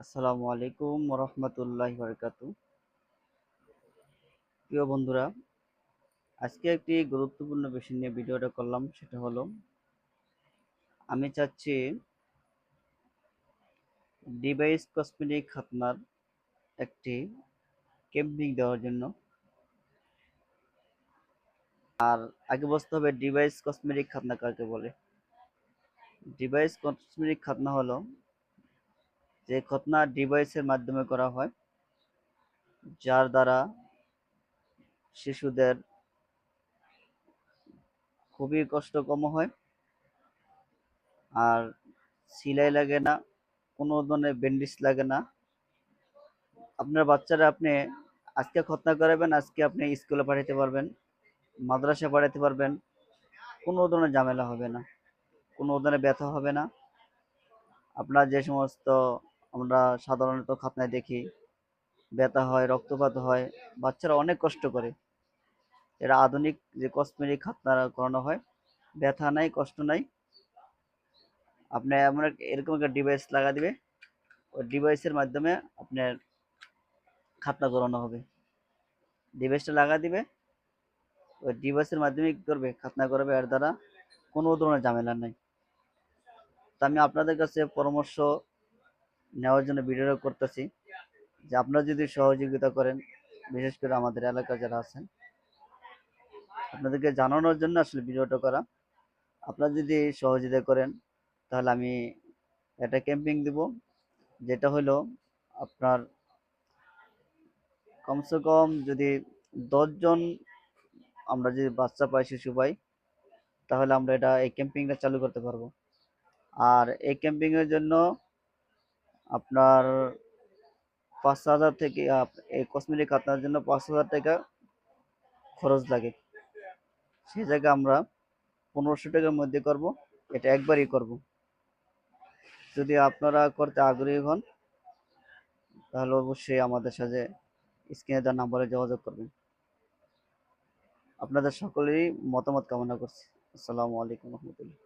আসসালামু আলাইকুম রহমতুল্লাহি বারাকাতু। প্রিয় বন্ধুরা, আজকে একটি গুরুত্বপূর্ণ বিষয় নিয়ে ভিডিওটা করলাম। সেটা হলো, আমি চাচ্ছি ডিভাইস কসমেটিক খাতনার একটি ক্যাম্পিং দেওয়ার জন্য। আর আগে বুঝতে হবে ডিভাইস কসমেটিক খাতনা কাকে বলে। ডিভাইস কসমেটিক খাতনা হলো যে খাতনা ডিভাইসের মাধ্যমে করা হয়, যার দ্বারা শিশুদের খুবই কষ্ট কম হয়, আর সেলাই লাগে না, কোনো ধরনের ব্যান্ডেজ লাগে না। আপনার বাচ্চারা আপনি আজকে খতনা করাবেন, আজকে আপনি স্কুলে পাঠাতে পারবেন, মাদ্রাসায় পাঠাতে পারবেন, কোনো ধরনের ঝামেলা হবে না, কোনো ধরনের ব্যথা হবে না। আপনার যে সমস্ত আমরা সাধারণত খাতনায় দেখি ব্যথা হয়, রক্তপাত হয়, বাচ্চারা অনেক কষ্ট করে। এরা আধুনিক যে কসমেটিক খাতনা করানো হয়, ব্যথা নাই, কষ্ট নাই। আপনি এমন এরকম একটা ডিভাইস লাগা দিবে, ওই ডিভাইসের মাধ্যমে আপনার খাতনা করানো হবে। ডিভাইসটা লাগা দিবে, ওই ডিভাইসের মাধ্যমে কি করবে, খাতনা করবে। এর দ্বারা কোনো ধরনের ঝামেলা নেই। তা আমি আপনাদের কাছে পরামর্শ নেওয়ার জন্য ভিডিও করতেছি, যে আপনারা যদি সহযোগিতা করেন, বিশেষ করে আমাদের এলাকা যারা আছেন, আপনাদেরকে জানানোর জন্য আসলে ভিডিওটা করা। আপনারা যদি সহযোগিতা করেন, তাহলে আমি একটা ক্যাম্পিং দিব, যেটা হলো আপনার কমসে কম যদি 10 জন আমরা যদি বাচ্চা পাই, শিশু পাই, তাহলে আমরা এই ক্যাম্পিংটা চালু করতে পারবো। আর এই ক্যাম্পিং এর জন্য আপনার 5,000 থেকে এই কসমেটিক আপনার জন্য 5,000 টাকা খরচ লাগে। সেই জায়গায় আমরা 1500 টাকার মধ্যে করব। এটা একবারই করব। যদি আপনারা করতে আগ্রহী হন, তাহলে অবশ্যই আমাদের সাথে স্ক্রিনে দেওয়া নাম্বারে যোগাযোগ করবেন। আপনাদের সকলেরই মতামত কামনা করছি। আসসালামু আলাইকুম রহমতুল্লাহ।